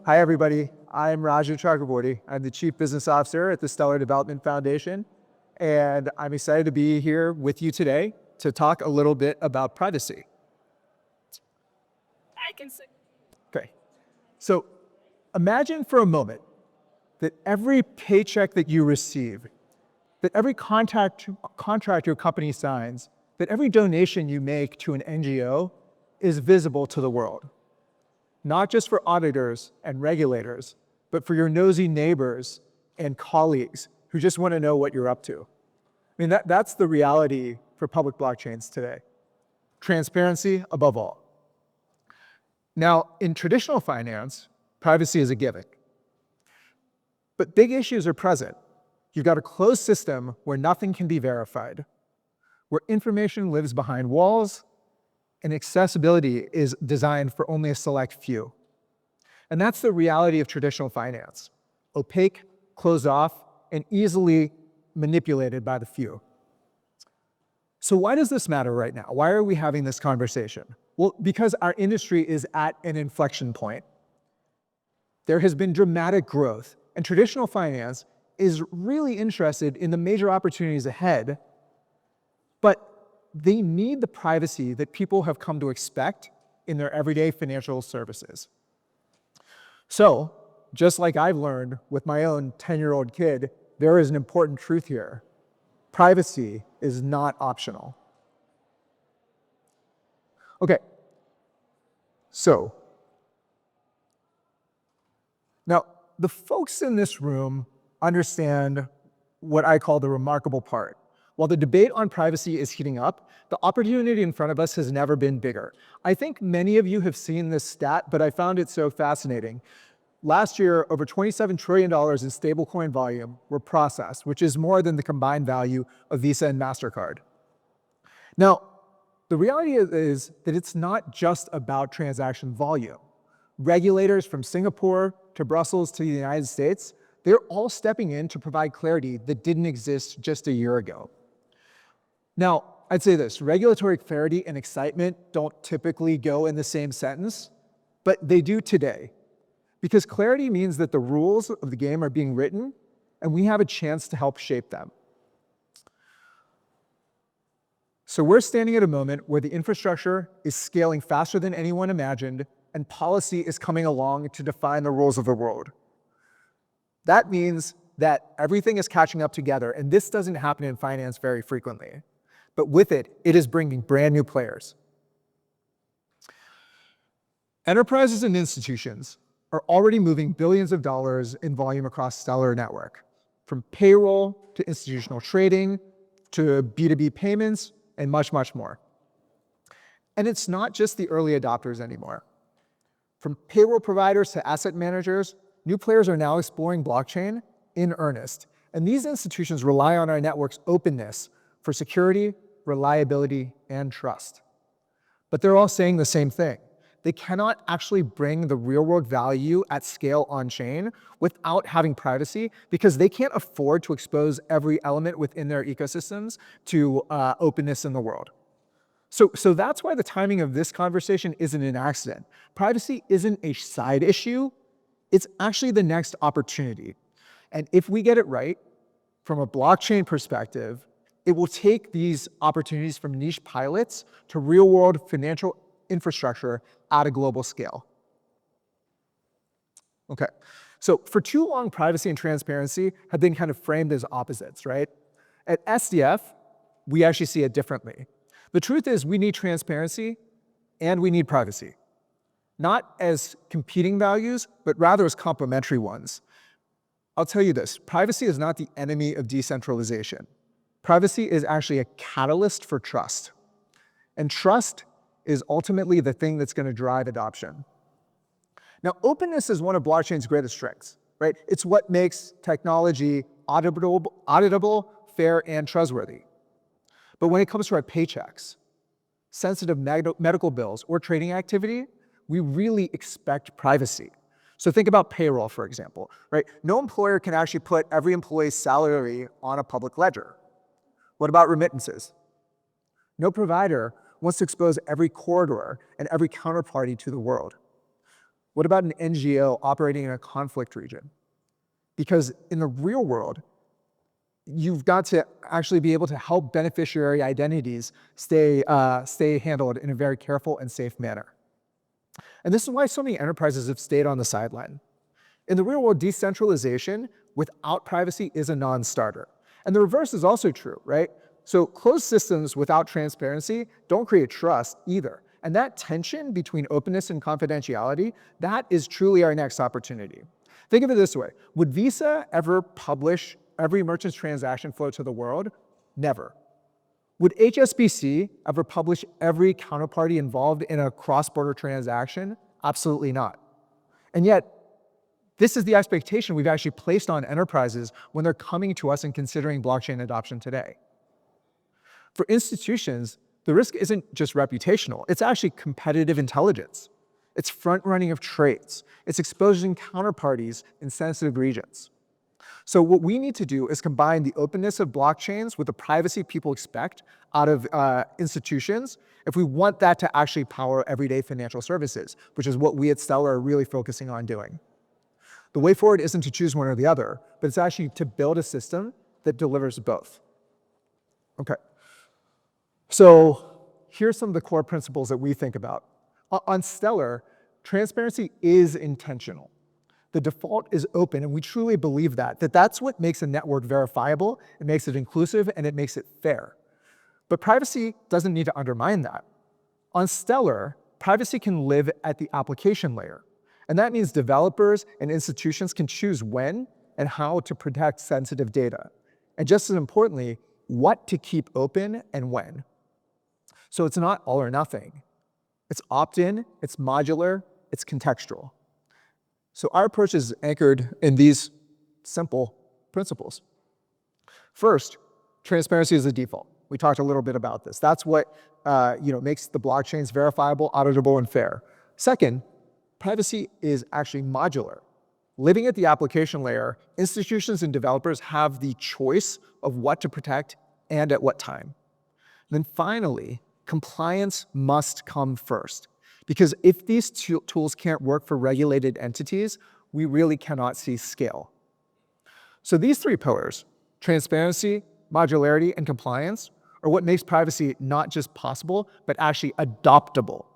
Hi, everybody. I'm Raju Chakravorti. I'm the Chief Business Officer at the Stellar Development Foundation, and I'm excited to be here with you today to talk a little bit about privacy. I can see. Okay, so imagine for a moment that every paycheck that you receive, that every contract your company signs, that every donation you make to an NGO is visible to the world. Not just for auditors and regulators, but for your nosy neighbors and colleagues who just want to know what you're up to. I mean, that's the reality for public blockchains today. Transparency above all. Now, in traditional finance, privacy is a given. But big issues are present. You've got a closed system where nothing can be verified, where information lives behind walls, and accessibility is designed for only a select few. And that's the reality of traditional finance: opaque, closed off, and easily manipulated by the few. So why does this matter right now? Why are we having this conversation? Well, because our industry is at an inflection point. There has been dramatic growth, and traditional finance is really interested in the major opportunities ahead, but they need the privacy that people have come to expect in their everyday financial services. So, just like I've learned with my own 10-year-old kid, there is an important truth here. Privacy is not optional. Okay, so now the folks in this room understand what I call the remarkable part. While the debate on privacy is heating up, the opportunity in front of us has never been bigger. I think many of you have seen this stat, but I found it so fascinating. Last year, over $27 trillion in stablecoin volume were processed, which is more than the combined value of Visa and MasterCard. Now, the reality is that it's not just about transaction volume. Regulators from Singapore to Brussels to the United States, they're all stepping in to provide clarity that didn't exist just a year ago. Now, I'd say this: regulatory clarity and excitement don't typically go in the same sentence, but they do today. Because clarity means that the rules of the game are being written, and we have a chance to help shape them. So we're standing at a moment where the infrastructure is scaling faster than anyone imagined, and policy is coming along to define the rules of the world. That means that everything is catching up together, and this doesn't happen in finance very frequently. But with it, it is bringing brand new players. Enterprises and institutions are already moving billions of dollars in volume across Stellar Network, from payroll to institutional trading to B2B payments and much, much more. And it's not just the early adopters anymore. From payroll providers to asset managers, new players are now exploring blockchain in earnest. And these institutions rely on our network's openness for security, reliability, and trust. But they're all saying the same thing. They cannot actually bring the real-world value at scale on-chain without having privacy, because they can't afford to expose every element within their ecosystems to openness in the world. So that's why the timing of this conversation isn't an accident. Privacy isn't a side issue, it's actually the next opportunity. And if we get it right, from a blockchain perspective, it will take these opportunities from niche pilots to real-world financial infrastructure at a global scale. Okay, so for too long, privacy and transparency have been kind of framed as opposites, right? At SDF, we actually see it differently. The truth is, we need transparency and we need privacy. Not as competing values, but rather as complementary ones. I'll tell you this: privacy is not the enemy of decentralization. Privacy is actually a catalyst for trust. And trust is ultimately the thing that's going to drive adoption. Now, openness is one of blockchain's greatest strengths, right? It's what makes technology auditable, fair, and trustworthy. But when it comes to our paychecks, sensitive medical bills, or trading activity, we really expect privacy. So think about payroll, for example, right? No employer can actually put every employee's salary on a public ledger. What about remittances? No provider wants to expose every corridor and every counterparty to the world. What about an NGO operating in a conflict region? Because in the real world, you've got to actually be able to help beneficiary identities stay handled in a very careful and safe manner. And this is why so many enterprises have stayed on the sideline. In the real world, decentralization without privacy is a non-starter. And the reverse is also true, right? So closed systems without transparency don't create trust either. And that tension between openness and confidentiality, that is truly our next opportunity. Think of it this way. Would Visa ever publish every merchant's transaction flow to the world? Never. Would HSBC ever publish every counterparty involved in a cross-border transaction? Absolutely not. And yet, this is the expectation we've actually placed on enterprises when they're coming to us and considering blockchain adoption today. For institutions, the risk isn't just reputational, it's actually competitive intelligence. It's front-running of trades. It's exposing counterparties in sensitive regions. So what we need to do is combine the openness of blockchains with the privacy people expect out of institutions if we want that to actually power everyday financial services, which is what we at Stellar are really focusing on doing. The way forward isn't to choose one or the other, but it's actually to build a system that delivers both. Okay. So here's some of the core principles that we think about. On Stellar, transparency is intentional. The default is open, and we truly believe that's what makes a network verifiable, it makes it inclusive, and it makes it fair. But privacy doesn't need to undermine that. On Stellar, privacy can live at the application layer. And that means developers and institutions can choose when and how to protect sensitive data. And just as importantly, what to keep open and when. So it's not all or nothing. It's opt-in, it's modular, it's contextual. So our approach is anchored in these simple principles. First, transparency is the default. We talked a little bit about this. That's what makes the blockchains verifiable, auditable, and fair. Second, privacy is actually modular. Living at the application layer, institutions and developers have the choice of what to protect and at what time. And then finally, compliance must come first. Because if these tools can't work for regulated entities, we really cannot see scale. So these three pillars, transparency, modularity, and compliance, are what makes privacy not just possible, but actually adoptable.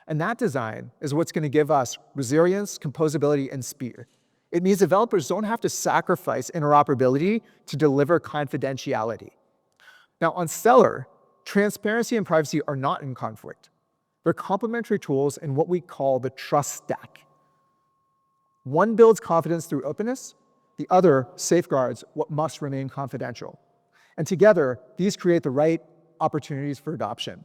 And that design is what's going to give us resilience, composability, and speed. It means developers don't have to sacrifice interoperability to deliver confidentiality. Now, on Stellar, transparency and privacy are not in conflict. They're complementary tools in what we call the trust stack. One builds confidence through openness, the other safeguards what must remain confidential. And together, these create the right opportunities for adoption.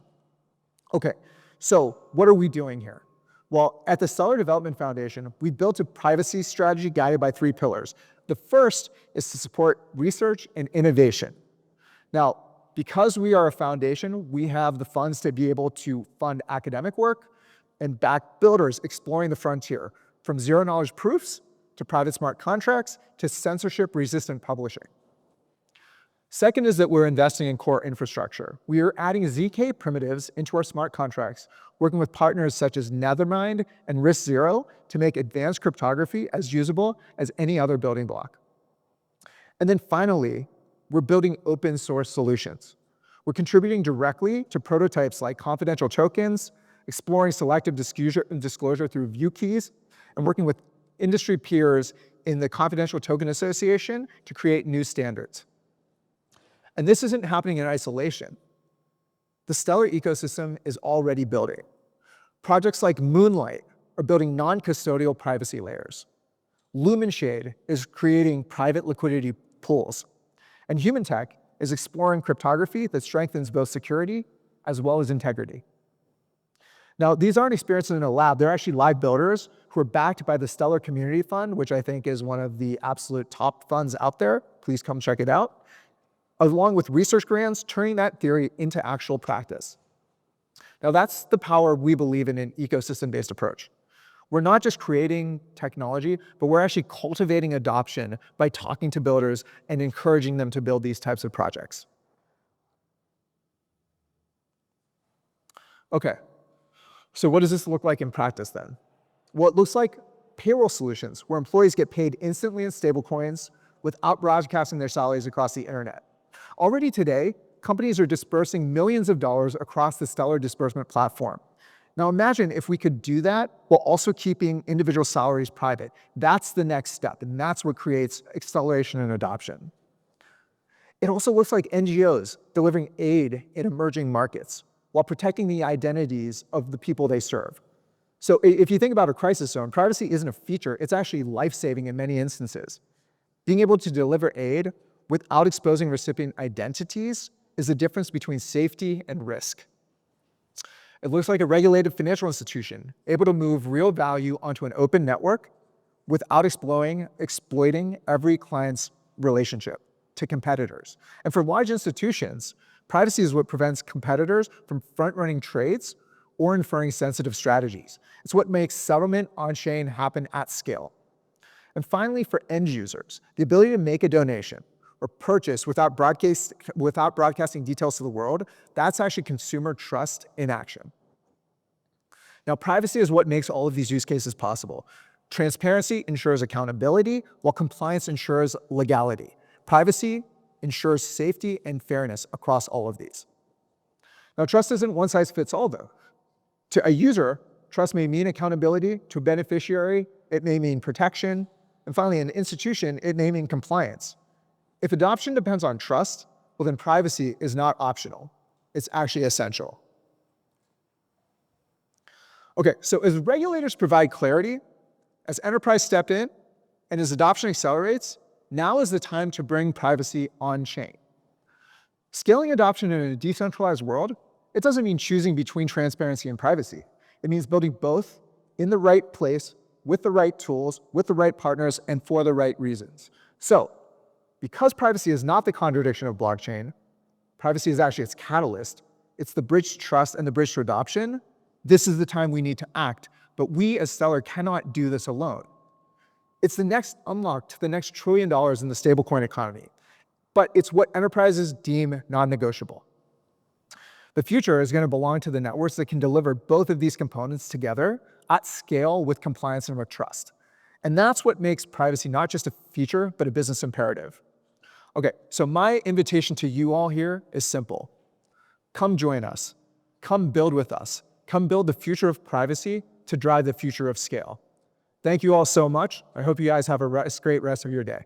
Okay, so what are we doing here? Well, at the Stellar Development Foundation, we built a privacy strategy guided by three pillars. The first is to support research and innovation. Now, because we are a foundation, we have the funds to be able to fund academic work and back builders exploring the frontier, from zero-knowledge proofs to private smart contracts to censorship-resistant publishing. Second is that we're investing in core infrastructure. We are adding ZK primitives into our smart contracts, working with partners such as Nethermind and RISC-0 to make advanced cryptography as usable as any other building block. And then finally, we're building open source solutions. We're contributing directly to prototypes like confidential tokens, exploring selective disclosure through view keys, and working with industry peers in the Confidential Token Association to create new standards. And this isn't happening in isolation. The Stellar ecosystem is already building. Projects like Moonlight are building non-custodial privacy layers. Lumenshade is creating private liquidity pools. And Human Tech is exploring cryptography that strengthens both security as well as integrity. Now, these aren't experiences in a lab. They're actually live builders who are backed by the Stellar Community Fund, which I think is one of the absolute top funds out there. Please come check it out. Along with research grants, turning that theory into actual practice. Now, that's the power we believe in an ecosystem-based approach. We're not just creating technology, but we're actually cultivating adoption by talking to builders and encouraging them to build these types of projects. Okay, so what does this look like in practice then? Well, it looks like payroll solutions where employees get paid instantly in stablecoins without broadcasting their salaries across the internet. Already today, companies are dispersing millions of dollars across the Stellar disbursement platform. Now imagine if we could do that while also keeping individual salaries private. That's the next step, and that's what creates acceleration and adoption. It also looks like NGOs delivering aid in emerging markets while protecting the identities of the people they serve. So if you think about a crisis zone, privacy isn't a feature, it's actually life-saving in many instances. Being able to deliver aid without exposing recipient identities is the difference between safety and risk. It looks like a regulated financial institution, able to move real value onto an open network without exploiting every client's relationship to competitors. And for large institutions, privacy is what prevents competitors from front-running trades or inferring sensitive strategies. It's what makes settlement on-chain happen at scale. And finally, for end users, the ability to make a donation or purchase without broadcasting details to the world, that's actually consumer trust in action. Now, privacy is what makes all of these use cases possible. Transparency ensures accountability, while compliance ensures legality. Privacy ensures safety and fairness across all of these. Now, trust isn't one size fits all, though. To a user, trust may mean accountability. To a beneficiary, it may mean protection. And finally, an institution, it may mean compliance. If adoption depends on trust, well, then privacy is not optional. It's actually essential. Okay, so as regulators provide clarity, as enterprise step in, and as adoption accelerates, now is the time to bring privacy on-chain. Scaling adoption in a decentralized world, it doesn't mean choosing between transparency and privacy. It means building both in the right place, with the right tools, with the right partners, and for the right reasons. So, because privacy is not the contradiction of blockchain, privacy is actually its catalyst, it's the bridge to trust and the bridge to adoption, this is the time we need to act. But we as Stellar cannot do this alone. It's the next unlock to the next $1 trillion in the stablecoin economy. But it's what enterprises deem non-negotiable. The future is going to belong to the networks that can deliver both of these components together at scale with compliance and with trust. And that's what makes privacy not just a feature, but a business imperative. Okay, so my invitation to you all here is simple. Come join us. Come build with us. Come build the future of privacy to drive the future of scale. Thank you all so much. I hope you guys have a great rest of your day.